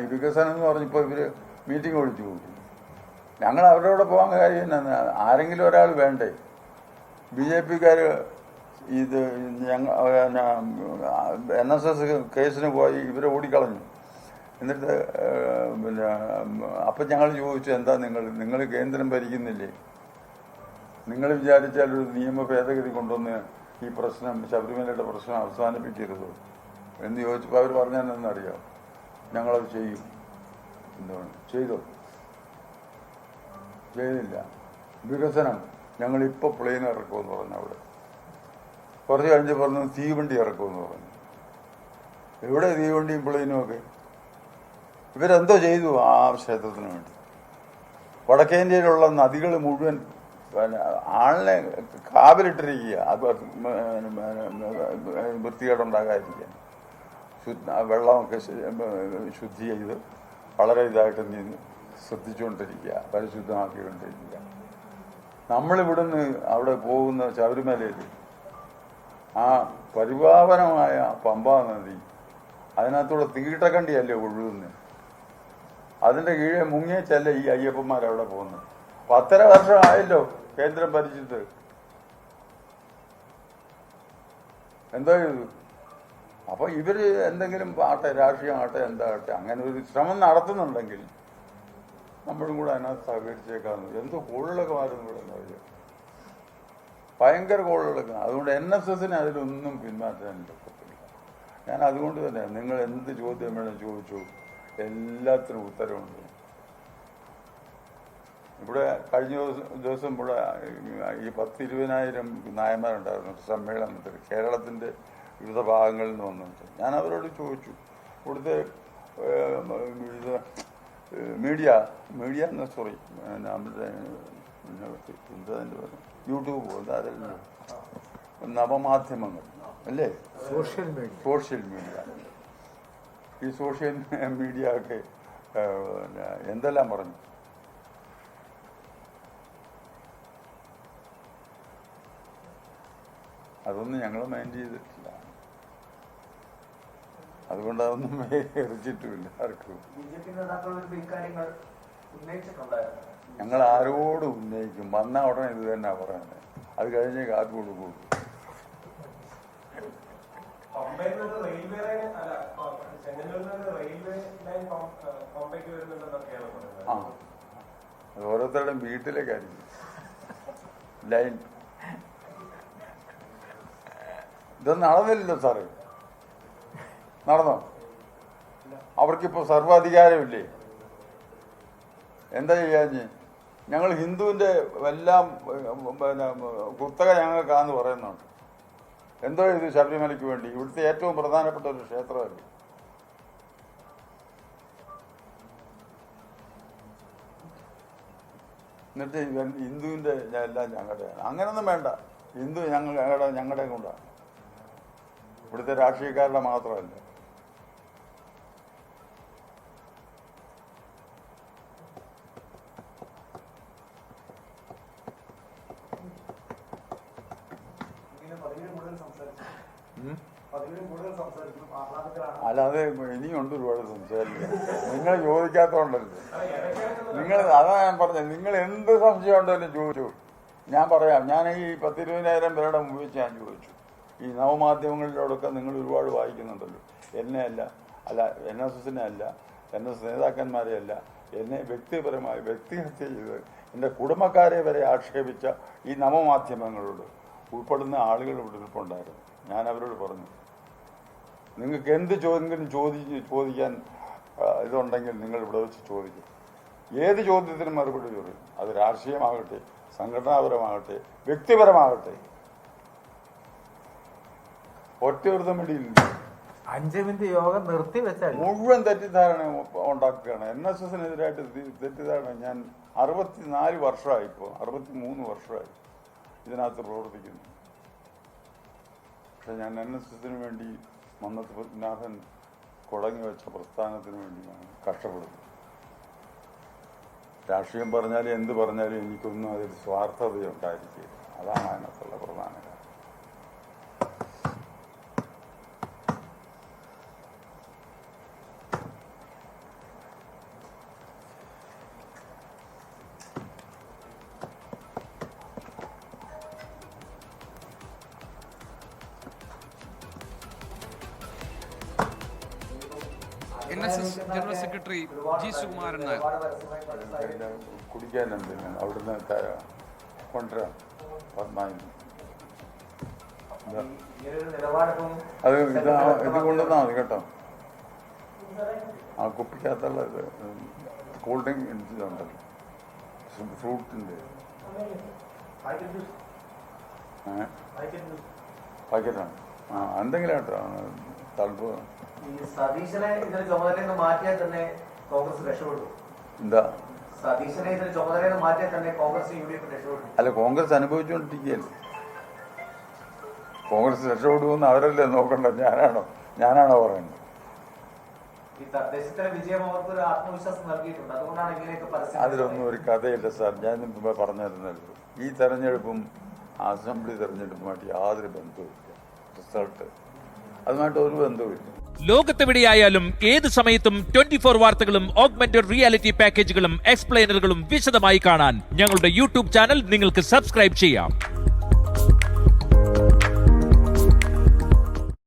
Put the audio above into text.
ഈ വികസനം എന്ന് പറഞ്ഞപ്പോൾ ഇവർ മീറ്റിംഗ് വിളിച്ചു പോകും. ഞങ്ങൾ അവരോട് പോകാൻ കാര്യം തന്നെ, ആരെങ്കിലും ഒരാൾ വേണ്ടേ? BJP-ക്കാർ ഇത് NSS കേസിന് പോയി ഇവരെ ഓടിക്കളഞ്ഞു. എന്നിട്ട് പിന്നെ അപ്പം ഞങ്ങൾ ചോദിച്ചു, എന്താ നിങ്ങൾ കേന്ദ്രം ഭരിക്കുന്നില്ലേ? നിങ്ങൾ വിചാരിച്ചാൽ ഒരു നിയമ ഭേദഗതി കൊണ്ടുവന്ന് ഈ പ്രശ്നം, ശബരിമലയുടെ പ്രശ്നം അവസാനിപ്പിക്കരുത് എന്ന് ചോദിച്ചപ്പോൾ അവർ പറഞ്ഞതെന്നറിയാം, ഞങ്ങളത് ചെയ്യും. എന്താണ് ചെയ്തോ? ചെയ്തില്ല. വികസനം ഞങ്ങളിപ്പോൾ പ്ലെയിൻ ഇറക്കുമെന്ന് പറഞ്ഞു. അവിടെ കുറച്ച് കഴിഞ്ഞ് പറഞ്ഞു തീവണ്ടി ഇറക്കുമെന്ന് പറഞ്ഞു. എവിടെ തീവണ്ടിയും പ്ലെയിനും ഒക്കെ? ഇവരെന്തോ ചെയ്തു ആ ക്ഷേത്രത്തിന് വേണ്ടി? വടക്കേ ഇന്ത്യയിലുള്ള നദികൾ മുഴുവൻ ആളിനെ കാവലിട്ടിരിക്കുക, അത് വൃത്തികേടുണ്ടാകാതിരിക്കാൻ. വെള്ളമൊക്കെ ശുദ്ധി ചെയ്ത് വളരെ ഇതായിട്ട് ശ്രദ്ധിച്ചുകൊണ്ടിരിക്കുക, പരിശുദ്ധമാക്കിക്കൊണ്ടിരിക്കുക. നമ്മളിവിടുന്ന് അവിടെ പോകുന്ന ശബരിമലയിൽ ആ പരിപാവനമായ പമ്പാ നദി, അതിനകത്തൂടെ തീട്ടക്കണ്ടിയല്ലേ ഒഴുകുന്നത്. അതിൻ്റെ കീഴെ മുങ്ങിയച്ചല്ല ഈ അയ്യപ്പന്മാരവിടെ പോകുന്നത്. 10.5 വർഷമായല്ലോ കേന്ദ്രം ഭരിച്ചിട്ട്. എന്തോ ചെയ്തു? അപ്പോൾ ഇവർ എന്തെങ്കിലും ആട്ടെ, രാഷ്ട്രീയമാകട്ടെ, എന്താകട്ടെ, അങ്ങനെ ഒരു ശ്രമം നടത്തുന്നുണ്ടെങ്കിൽ നമ്മളും കൂടെ അതിനകത്ത് സഹകരിച്ചേക്കാന്ന്. എന്തോ കോളിളക്കമായിരുന്നു കൂടെ അവർ, ഭയങ്കര കോളിളക്കം. അതുകൊണ്ട് NSS-നെ അതിലൊന്നും പിന്മാറ്റാൻ പറ്റില്ല. ഞാൻ അതുകൊണ്ട് തന്നെ നിങ്ങൾ എന്ത് ചോദ്യം വേണം ചോദിച്ചു, എല്ലാത്തിനും ഉത്തരവുണ്ട്. ഇവിടെ കഴിഞ്ഞ ദിവസം ഇവിടെ ഈ 10-20,000 നായന്മാരുണ്ടായിരുന്നു സമ്മേളനത്തിൽ, കേരളത്തിൻ്റെ വിവിധ ഭാഗങ്ങളിൽ നിന്ന് വന്നിട്ട്. ഞാൻ അവരോട് ചോദിച്ചു, ഇവിടുത്തെ മീഡിയ എന്ന് സോറി നമ്മുടെ എന്താ യൂട്യൂബ്, അതെല്ലാം നവമാധ്യമങ്ങൾ അല്ലേ, സോഷ്യൽ മീഡിയ, ഈ സോഷ്യൽ മീഡിയ ഒക്കെ എന്തെല്ലാം പറഞ്ഞു. അതൊന്നും ഞങ്ങൾ മൈൻഡ് ചെയ്തിട്ടില്ല. അതുകൊണ്ട് അതൊന്നും എറിച്ചിട്ടുമില്ല ആർക്കും. ഞങ്ങൾ ആരോട് ഉന്നയിക്കും? വന്ന ഉടനെ ഇത് തന്നെ പറയുന്നത്. അത് കഴിഞ്ഞേ കാത്തു കൊടുക്കുള്ളൂ. ആ, അത് ഓരോരുത്തരുടെയും വീട്ടിലേക്കായിരിക്കും ലൈൻ. ഇതൊന്നും നടന്നില്ലല്ലോ സാറേ. നടന്നോ? അവർക്കിപ്പോൾ സർവാധികാരമില്ലേ? എന്താ ചെയ്യാഞ്ഞ്? ഞങ്ങൾ ഹിന്ദുവിൻ്റെ എല്ലാം പിന്നെ കുത്തക ഞങ്ങൾക്കാന്ന് പറയുന്നുണ്ട്. എന്തോ ഇത് ശബരിമലയ്ക്ക് വേണ്ടി? ഇവിടുത്തെ ഏറ്റവും പ്രധാനപ്പെട്ട ഒരു ക്ഷേത്രമല്ലേ. എന്നിട്ട് ഹിന്ദുവിൻ്റെ എല്ലാം ഞങ്ങളുടെയാണ്. അങ്ങനൊന്നും വേണ്ട. ഹിന്ദു ഞങ്ങളുടെ കൊണ്ടാണ്, ഇവിടുത്തെ രാഷ്ട്രീയക്കാരുടെ മാത്രമല്ല. അല്ലാതെ ഇനിയുണ്ട് ഒരുപാട് സംസാരിക്കുക. നിങ്ങൾ ചോദിക്കാത്തതുകൊണ്ടല്ലേ. അതാ ഞാൻ പറഞ്ഞത്, നിങ്ങൾ എന്ത് സംശയം ഉണ്ടെങ്കിലും ചോദിച്ചു, ഞാൻ പറയാം. ഞാൻ ഈ 10-20,000 പേരുടെ മുമ്പ് വെച്ച് ഞാൻ ചോദിച്ചു. ഈ നവമാധ്യമങ്ങളിലൂടെയൊക്കെ നിങ്ങൾ ഒരുപാട് വായിക്കുന്നുണ്ടല്ലോ. എന്നെ അല്ല, NSS-നെ അല്ല, NSS നേതാക്കന്മാരെ അല്ല, എന്നെ വ്യക്തിപരമായി വ്യക്തിഹത്യ ചെയ്ത് എൻ്റെ കുടുംബക്കാരെ വരെ ആക്ഷേപിച്ച ഈ നവമാധ്യമങ്ങളോട് ഉൾപ്പെടുന്ന ആളുകൾ ഇവിടെ ഇരിപ്പുണ്ടായിരുന്നു. ഞാൻ അവരോട് പറഞ്ഞു, നിങ്ങൾക്ക് എന്ത് ചോദ്യങ്ങളും ചോദിക്കാൻ ഇതുണ്ടെങ്കിൽ നിങ്ങൾ ഇവിടെ വെച്ച് ചോദിക്കും. ഏത് ചോദ്യത്തിനും മറുപടി പറയും. അത് രാഷ്ട്രീയമാകട്ടെ, സംഘടനാപരമാകട്ടെ, വ്യക്തിപരമാകട്ടെ. ഒറ്റയൊരുത്തം വേണ്ടിയില്ല. 5 മിനിറ്റ് യോഗം നിർത്തി വെച്ചാൽ മുഴുവൻ തെറ്റിദ്ധാരണ ഉണ്ടാക്കുകയാണ്. NSS-നെതിരായിട്ട് തെറ്റിദ്ധാരണ. ഞാൻ 64 വർഷമായി, ഇപ്പോൾ 63 വർഷമായി ഇതിനകത്ത് പ്രവർത്തിക്കുന്നു. പക്ഷെ ഞാൻ NSS-ന് വേണ്ടി മന്നത്ത് പത്മനാഭൻ തുടങ്ങി വെച്ച പ്രസ്ഥാനത്തിന് വേണ്ടിയാണ് കഷ്ടപ്പെടുന്നത്. രാഷ്ട്രീയം പറഞ്ഞാലും എന്ത് പറഞ്ഞാലും എനിക്കൊന്നും അതിൽ സ്വാർത്ഥതയുണ്ടായിരിക്കുക. അതാണ് അതിനകത്തുള്ള പ്രധാന കാര്യം. NSS general secretary G Sukumaran Nair. കുടിക്കാൻ എന്തിനാണ് അവിടുന്ന് കൊണ്ടുവരാം അത് ഇത് കൊണ്ടുവന്നാൽ മതി കേട്ടോ. ആ കുപ്പിക്കകത്തുള്ള ഇത് കൂൾ ഡ്രിങ്ക് ഇതുണ്ടല്ലോ ഫ്രൂട്ടിൻ്റെ പാക്കറ്റാണ്. ആ എന്തെങ്കിലും കേട്ടോ തണുപ്പ്. സതീശനെ ഇതിന് ചുമതലയിൽ മാറ്റിയാൽ തന്നെ കോൺഗ്രസ് രക്ഷപ്പെടും. എന്താ സതീശനെ ഇതിന് ചുമതലയിൽ മാറ്റിയാൽ തന്നെ കോൺഗ്രസ് UDF രക്ഷപ്പെടും. അല്ല, കോൺഗ്രസ് അനുഭവിച്ചുകൊണ്ടിരിക്കുകയല്ലേ. കോൺഗ്രസ് രക്ഷപ്പെടുമെന്ന് അവരല്ലേ നോക്കണ്ട, ഞാനാണോ പറയുന്നത്? ഈ തദ്ദേശത്തിലെ വിജയം അവർക്ക് ഒരു ആത്മവിശ്വാസം നൽകിയിട്ടുണ്ട്. അതുകൊണ്ടാണ് ഇങ്ങനെയൊക്കെ പരസ്യം. അതിലൊന്നും ഒരു കഥയില്ല സാർ. ഞാൻ മുമ്പേ പറഞ്ഞിരുന്നല്ലോ, ഈ തെരഞ്ഞെടുപ്പും അസംബ്ലി തെരഞ്ഞെടുപ്പുമായിട്ട് യാതൊരു ബന്ധവുമില്ല. റിസൾട്ട് അതുമായിട്ട് ഒരു ബന്ധവുമില്ല. ലോകത്തെവിടെയായാലും ഏത് സമയത്തും 24 വാർത്തകളും ഓഗ്മെന്റഡ് റിയാലിറ്റി പാക്കേജുകളും എക്സ്പ്ലെയിനറുകളും വിശദമായി കാണാൻ ഞങ്ങളുടെ യൂട്യൂബ് ചാനൽ നിങ്ങൾക്ക് സബ്സ്ക്രൈബ് ചെയ്യാം.